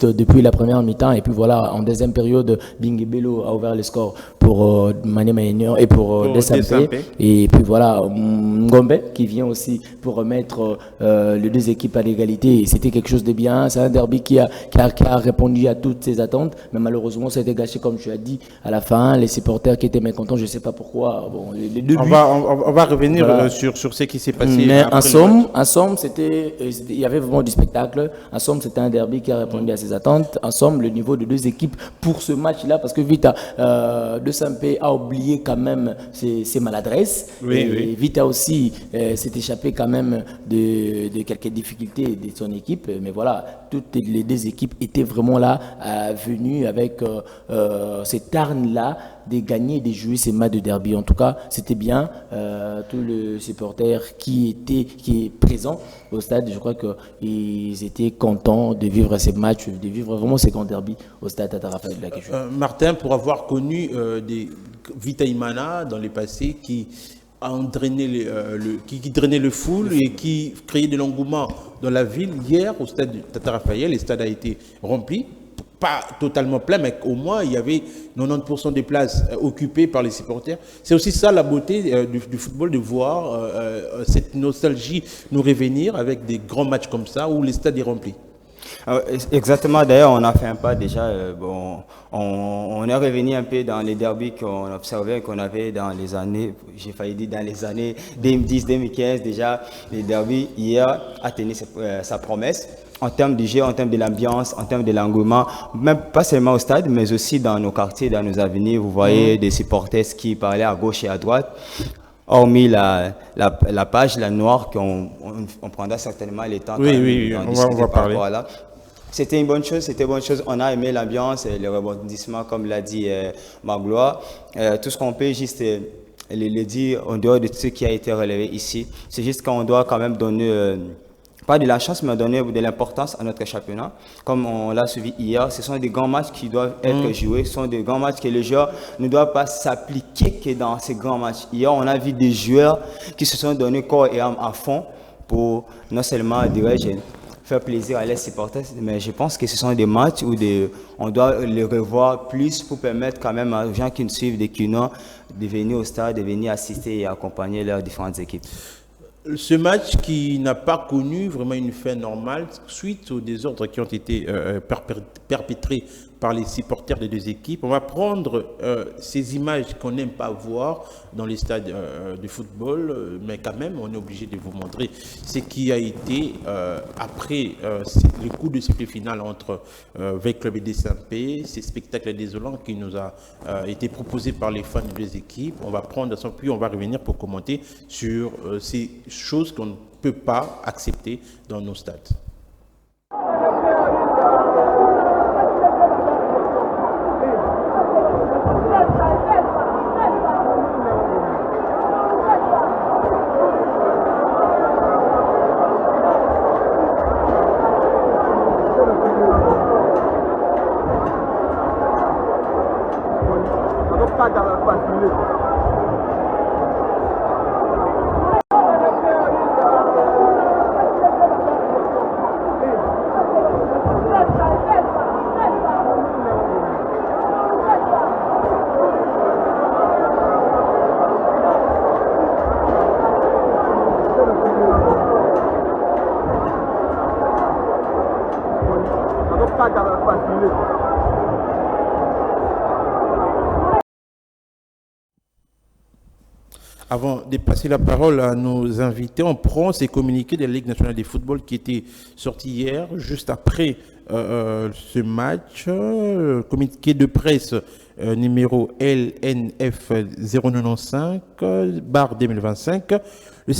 depuis la première mi-temps, et puis voilà, en deuxième période, Bingi Bello a ouvert le score pour Mané Maignan et pour DSMP. Et puis voilà, Ngombe qui vient aussi pour remettre les deux équipes à l'égalité. C'était quelque chose de bien. C'est un derby qui a répondu à toutes ces attentes, mais malheureusement ça a été gâché, comme tu as dit à la fin. Les supporters qui étaient mécontents, je ne sais pas pourquoi. Bon, les deux buts. On va revenir voilà. sur ce qui s'est passé. Mais en somme, il y avait vraiment du spectacle. En somme, c'était un derby qui a répondu à ces attentes. En somme, le niveau de deux équipes pour ce match-là, parce que Vita DSMP a oublié quand même ses maladresses. Oui. Vita aussi s'est échappé quand même de quelques difficultés de son équipe. Mais voilà, toutes les deux équipes étaient vraiment là, venues avec cette arme-là de gagner et de jouer ces matchs de derby. En tout cas, c'était bien. Tous les supporters qui est présent au stade, je crois qu'ils étaient contents de vivre ces matchs, de vivre vraiment ces grands derby au stade Tata Raphaël de la Quechua. Martin, pour avoir connu des Vita Imana dans le passé qui qui drainait le foule et qui créait de l'engouement dans la ville, hier au stade Tata Raphaël, le stade a été rempli. Pas totalement plein, mais au moins il y avait 90% des places occupées par les supporters. C'est aussi ça la beauté du football, de voir cette nostalgie nous revenir avec des grands matchs comme ça où le stade est rempli. Exactement, d'ailleurs on a fait un pas déjà, on est revenu un peu dans les derbys qu'on observait, qu'on avait dans les années, j'ai failli dire dans les années 2010-2015 déjà, les derbys. Hier a tenu sa promesse. En termes du jeu, en termes de l'ambiance, en termes de l'engouement, même pas seulement au stade, mais aussi dans nos quartiers, dans nos avenues. Vous voyez des supporters qui parlaient à gauche et à droite. Hormis la page, la noire, qu'on prendra certainement les temps. Oui, on va parler. Voilà. C'était une bonne chose, On a aimé l'ambiance, le rebondissement, comme l'a dit Magloire. Tout ce qu'on peut juste le dire, en dehors de ce qui a été relevé ici, c'est juste qu'on doit quand même donner... pas de la chance, mais donner de l'importance à notre championnat. Comme on l'a suivi hier, ce sont des grands matchs qui doivent être joués. Ce sont des grands matchs que les joueurs ne doivent pas s'appliquer que dans ces grands matchs. Hier, on a vu des joueurs qui se sont donnés corps et âme à fond pour non seulement, dirais-je, faire plaisir à les supporters, mais je pense que ce sont des matchs où on doit les revoir plus pour permettre quand même aux gens qui nous suivent des Cunois de venir au stade, de venir assister et accompagner leurs différentes équipes. Ce match qui n'a pas connu vraiment une fin normale suite aux désordres qui ont été perpétrés par les supporters des deux équipes. On va prendre ces images qu'on n'aime pas voir dans les stades de football, mais quand même on est obligé de vous montrer ce qui a été après le coup de sifflet final entre Veille Club et DSMP, ces spectacles désolants qui nous a été proposés par les fans des deux équipes. On va prendre ça, puis on va revenir pour commenter sur ces choses qu'on ne peut pas accepter dans nos stades. Avant de passer la parole à nos invités, on prend ces communiqués de la Ligue nationale de football qui étaient sortis hier, juste après ce match. Communiqué de presse numéro LNF 095/2025. Le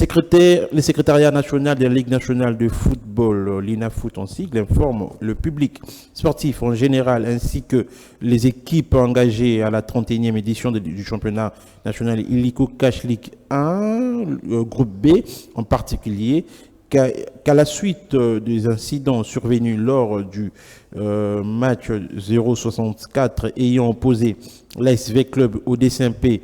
secrétariat national de la Ligue nationale de football, l'INAFoot en sigle, informe le public sportif en général ainsi que les équipes engagées à la 31e édition du championnat national Illico Cash League 1, groupe B en particulier, qu'à la suite des incidents survenus lors du match 064 ayant opposé l'ASV Club au DCMP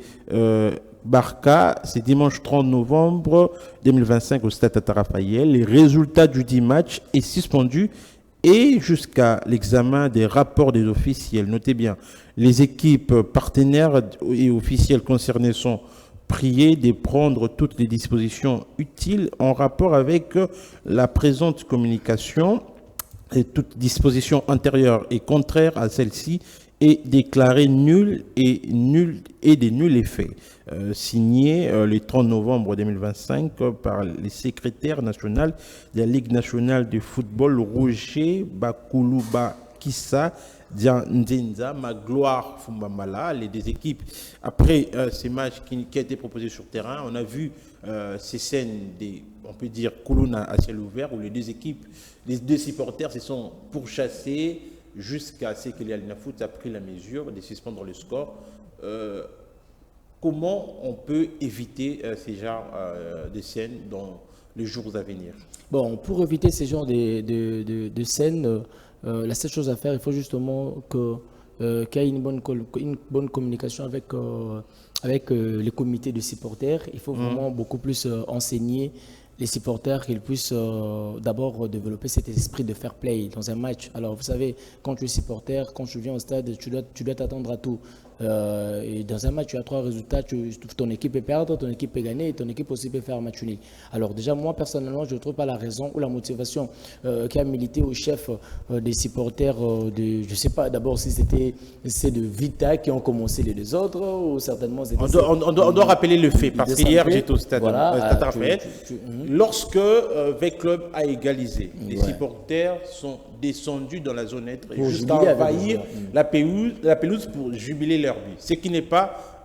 Barca, c'est dimanche 30 novembre 2025 au stade Tata Raphaël. Les résultats du 10 match est suspendu et jusqu'à l'examen des rapports des officiels. Notez bien, les équipes partenaires et officiels concernés sont priés de prendre toutes les dispositions utiles en rapport avec la présente communication et toute disposition antérieure et contraire à celle-ci est déclarée nulle et de nul effet. Signé le 30 novembre 2025 par les secrétaires nationaux de la Ligue nationale de football Roger Bakuluba Kissa Nzenza, Magloire Fumbamala, les deux équipes. Après ces matchs qui a été proposé sur terrain, on a vu ces scènes, on peut dire, Koulouna à ciel ouvert, où les deux équipes, les deux supporters se sont pourchassés jusqu'à ce que l'INAFoot a pris la mesure de suspendre le score. Comment on peut éviter ces genres de scènes dans les jours à venir? Bon, pour éviter ces genres de scènes, la seule chose à faire, il faut justement qu'il y ait une bonne communication avec les comités de supporters. Il faut vraiment beaucoup plus enseigner les supporters qu'ils puissent d'abord développer cet esprit de fair play dans un match. Alors vous savez, quand tu es supporter, quand tu viens au stade, tu dois t'attendre à tout. Et dans un match, tu as trois résultats, ton équipe peut perdre, ton équipe peut gagner et ton équipe aussi peut faire un match nul. Alors déjà, moi personnellement, je ne trouve pas la raison ou la motivation qui a milité au chef des supporters je ne sais pas d'abord si c'est de Vita qui ont commencé les deux autres ou certainement c'était... On doit rappeler le fait parce qu'hier j'étais au stade Raphaël. Lorsque V-Club a égalisé, les supporters sont descendus dans la zone être jusqu'à envahir la pelouse pour jubiler leur but. Ce qui n'est pas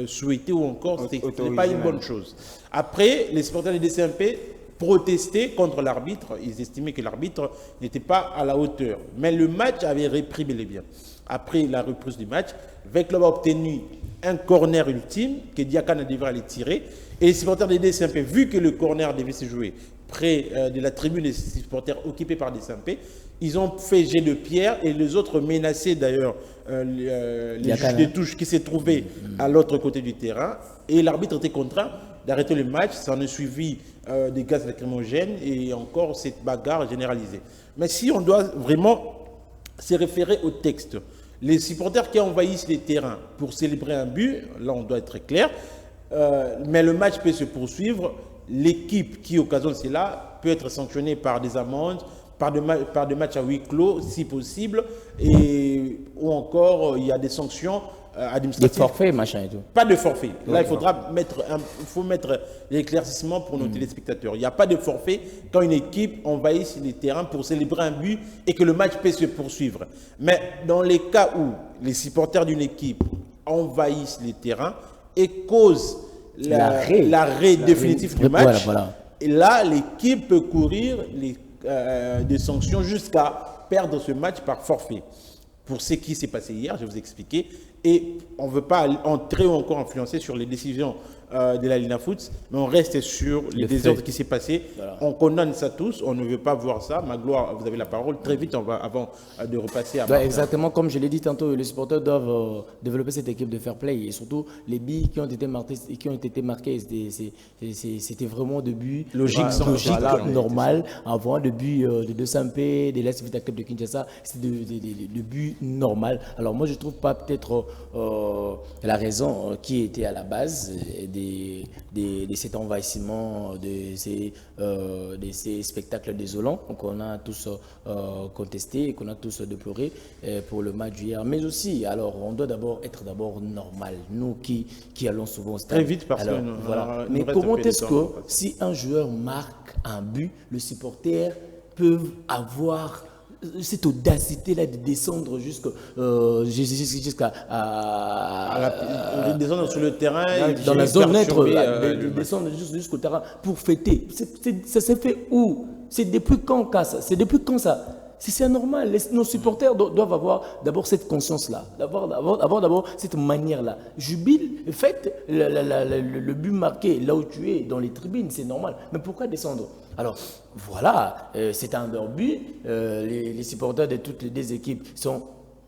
souhaité ou encore, ce n'est pas une bonne chose. Après, les supporters du DCMP protestaient contre l'arbitre. Ils estimaient que l'arbitre n'était pas à la hauteur. Mais le match avait repris bel et bien. Après la reprise du match, V-Club a obtenu un corner ultime que Diakana devrait aller tirer. Et les supporters des DCMP, vu que le corner devait se jouer près de la tribune des supporters occupés par des DCMP, ils ont fait jet de pierre et les autres menaçaient d'ailleurs les juges de touche qui s'est trouvé à l'autre côté du terrain. Et l'arbitre était contraint d'arrêter le match. Ça en a suivi des gaz lacrymogènes et encore cette bagarre généralisée. Mais si on doit vraiment se référer au texte, les supporters qui envahissent les terrains pour célébrer un but, là on doit être clair, mais le match peut se poursuivre. L'équipe qui occasionne cela peut être sanctionnée par des amendes, par des matchs à huis clos si possible, ou encore il y a des sanctions administratives. Des forfaits, machin et tout. Pas de forfait. Là, il faut mettre l'éclaircissement pour nos téléspectateurs. Il n'y a pas de forfait quand une équipe envahit les terrains pour célébrer un but et que le match peut se poursuivre. Mais dans les cas où les supporters d'une équipe envahissent les terrains et causent l'arrêt définitif du match, et là, l'équipe peut courir des sanctions jusqu'à perdre ce match par forfait. Pour ce qui s'est passé hier, je vais vous expliquer. Et on ne veut pas entrer ou encore influencer sur les décisions de la l'INAFoot, mais on reste sur les désordres qui s'est passé. Voilà. On condamne ça tous, on ne veut pas voir ça. Magloire, vous avez la parole. Très vite, avant de repasser à... exactement, comme je l'ai dit tantôt, les supporters doivent développer cette équipe de fair play. Et surtout, les buts qui ont été marqués, c'était vraiment des buts logiques, normal. Avant, des buts de 2MP, de l'Est Vita Club de Kinshasa, c'était des buts normaux. Alors moi, je ne trouve pas peut-être la raison qui était à la base des de cet envahissement, de ces spectacles désolants qu'on a tous contestés, qu'on a tous déplorés pour le match d'hier. Mais aussi, alors, on doit être normal, nous qui allons souvent au stade. Très vite, parce que voilà. Mais comment est-ce que, si un joueur marque un but, les supporters peuvent avoir cette audacité-là de descendre jusqu'à descendre sur le terrain, dans la zone neutre, de descendre jusqu'au terrain pour fêter. Ça s'est fait où? C'est depuis quand ça? C'est depuis quand ça? C'est anormal. Nos supporters doivent avoir d'abord cette conscience-là, avoir d'abord cette manière-là. Jubile, faites le but marqué là où tu es, dans les tribunes, c'est normal. Mais pourquoi descendre? Alors, voilà, c'est un derby. Les supporters de toutes les deux équipes sont,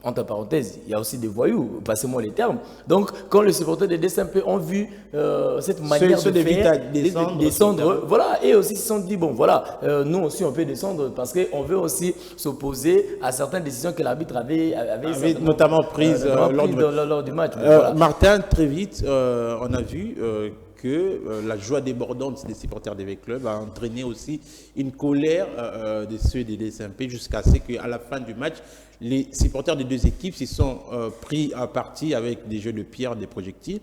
entre parenthèses, il y a aussi des voyous, passez-moi les termes. Donc, quand les supporters des SMP ont vu cette manière de faire, descendre, voilà, et aussi ils se sont dit, bon, voilà, nous aussi on peut descendre parce qu'on veut aussi s'opposer à certaines décisions que l'arbitre avait notamment prises lors du match. Voilà. Martin, très vite, on a vu que la joie débordante des supporters des clubs a entraîné aussi une colère de ceux des SMP jusqu'à ce qu'à la fin du match, les supporters des deux équipes se sont pris à partie avec des jeux de pierre, des projectiles.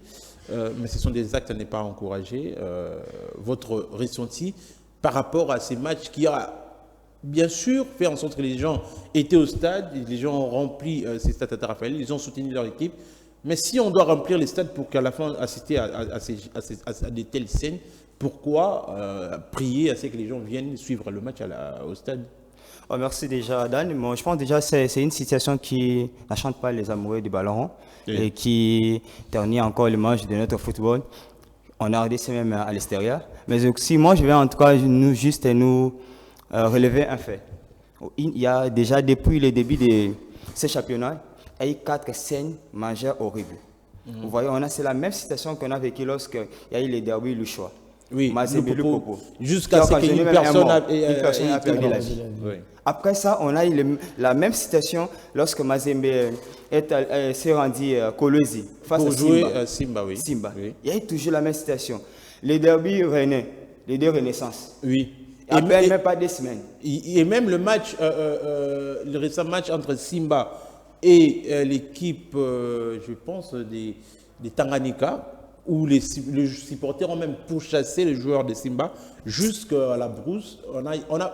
Mais ce sont des actes à ne pas encourager. Votre ressenti par rapport à ces matchs qui a bien sûr fait en sorte que les gens étaient au stade, les gens ont rempli ces stades à Raphaël, ils ont soutenu leur équipe. Mais si on doit remplir les stades pour qu'à la fin assister à de telles scènes, pourquoi prier à ce que les gens viennent suivre le match au stade? Oh, merci déjà, Dan. Bon, je pense déjà que c'est une situation qui n'enchante pas les amoureux du ballon et qui ternit encore l'image de notre football. On a regardé même à l'extérieur. Mais aussi, moi, je vais en tout cas nous relever un fait. Il y a déjà, depuis le début de ce championnat, il y a eu 4 scènes majeures horribles. Vous voyez, c'est la même situation qu'on a vécue lorsqu'il y a eu les derbys Louchois. Oui, Popo. Jusqu'à ce qu'une personne a perdu la vie. Oui. Après ça, on a eu la même situation lorsque Mazembe s'est rendu Kolwezi face pour à jouer Simba. Simba. Oui. Il y a eu toujours la même situation. Les derbys Rennais, les deux Renaissances. Oui. Après même pas 2 semaines. Et même le match, le récent match entre Simba et l'équipe, je pense, des Tanganyika, où les supporters ont même pourchassé les joueurs de Simba jusqu'à la brousse. On a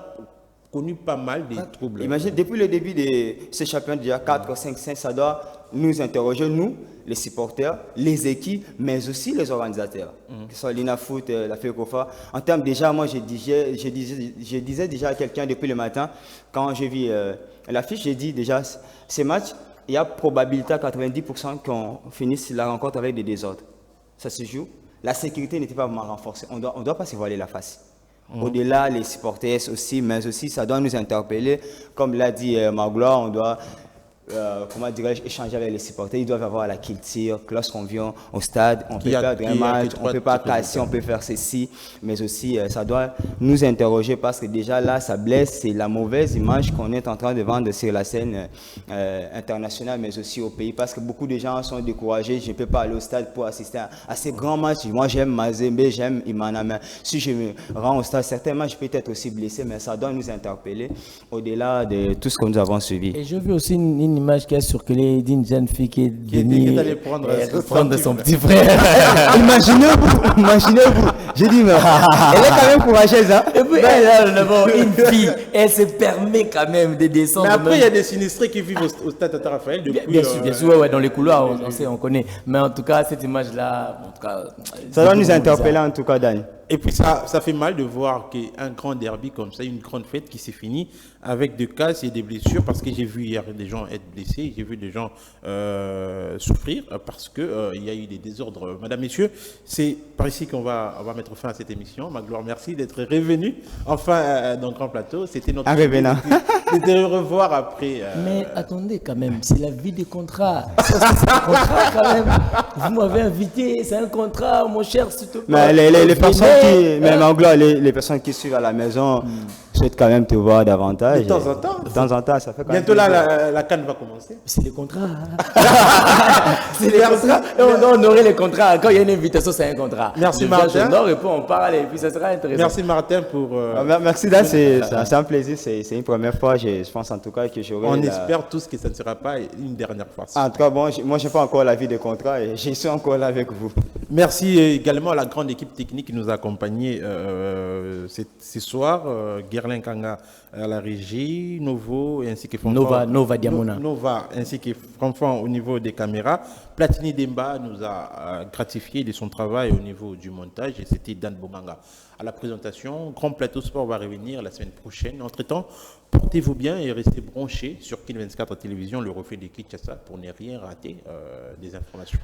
connu pas mal de troubles. Imagine, depuis le début de ce championnat, déjà 4 ou 5, ça doit nous interroger, nous, les supporters, les équipes, mais aussi les organisateurs, que ce soit l'INAFoot, la FECOFA. En termes, déjà, moi, je disais déjà à quelqu'un depuis le matin, quand j'ai vu l'affiche, j'ai dit déjà, ces matchs, il y a probabilité à 90% qu'on finisse la rencontre avec des désordres. Ça se joue. La sécurité n'était pas vraiment renforcée. On doit pas se voiler la face. Au-delà, les supporters aussi, mais aussi, ça doit nous interpeller. Comme l'a dit Magloire, on doit échanger avec les supporters. Ils doivent avoir la culture que lorsqu'on vient au stade, on peut perdre un match, on ne peut pas casser, on peut faire ceci. Mais aussi, ça doit nous interroger parce que déjà là, ça blesse. C'est la mauvaise image qu'on est en train de vendre sur la scène internationale, mais aussi au pays. Parce que beaucoup de gens sont découragés. Je ne peux pas aller au stade pour assister à ces grands matchs. Moi, j'aime Mazembe, j'aime Imana. Mais si je me rends au stade, certainement, je peux être aussi blessé, mais ça doit nous interpeller au-delà de tout ce que nous avons suivi. Et je veux aussi une image qui a circulé d'une jeune fille qui est venue prendre son petit frère. Imaginez-vous. J'ai dit, mais elle est quand même courageuse. Hein? Et puis, une fille, elle se permet quand même de descendre. Mais après, il y a des sinistrés qui vivent au stade Tata Raphaël. Bien sûr, ouais, dans les couloirs, on connaît. Mais en tout cas, cette image-là, en tout cas, ça doit nous interpeller en tout cas, Dan. Et puis ça fait mal de voir qu'un grand derby comme ça, une grande fête qui s'est finie avec des casses et des blessures, parce que j'ai vu hier des gens être blessés, j'ai vu des gens souffrir parce qu'il y a eu des désordres. Madame, Messieurs, c'est par ici qu'on va mettre fin à cette émission. Magloire, merci d'être revenu enfin dans le Grand Plateau. C'était notre de te revoir après. Mais attendez quand même, c'est la vie des contrats. C'est un contrat quand même. Vous m'avez invité, c'est un contrat, mon cher, s'il te plaît. Mais les personnes même en gloire, les personnes qui suivent à la maison souhaite quand même te voir davantage. De temps en temps. De temps en temps, ça fait quand Bientôt même. là, la CAN va commencer. C'est les contrats. C'est les contrats. On aurait les contrats. Quand il y a une invitation, c'est un contrat. Merci, Le village Martin. au nord, et puis on parle et puis ça sera intéressant. Merci Martin pour... Merci Dan, c'est un plaisir, c'est une première fois, je pense en tout cas que j'aurai... on espère tous que ça ne sera pas une dernière fois. En tout cas, bon, moi je n'ai pas encore la vie de contrat et je suis encore là avec vous. Merci également à la grande équipe technique qui nous a accompagnés ce soir. Guerlain Kanga à la régie, Novo ainsi que Franfan. Nova Diamona. Nova ainsi que Franfan au niveau des caméras. Platini Demba nous a gratifié de son travail au niveau du montage et c'était Dan Bomanga à la présentation. Grand Plateau Sport va revenir la semaine prochaine. Entre-temps, portez-vous bien et restez branchés sur Kin 24 Télévision, le reflet de Kinshasa pour ne rien rater des informations.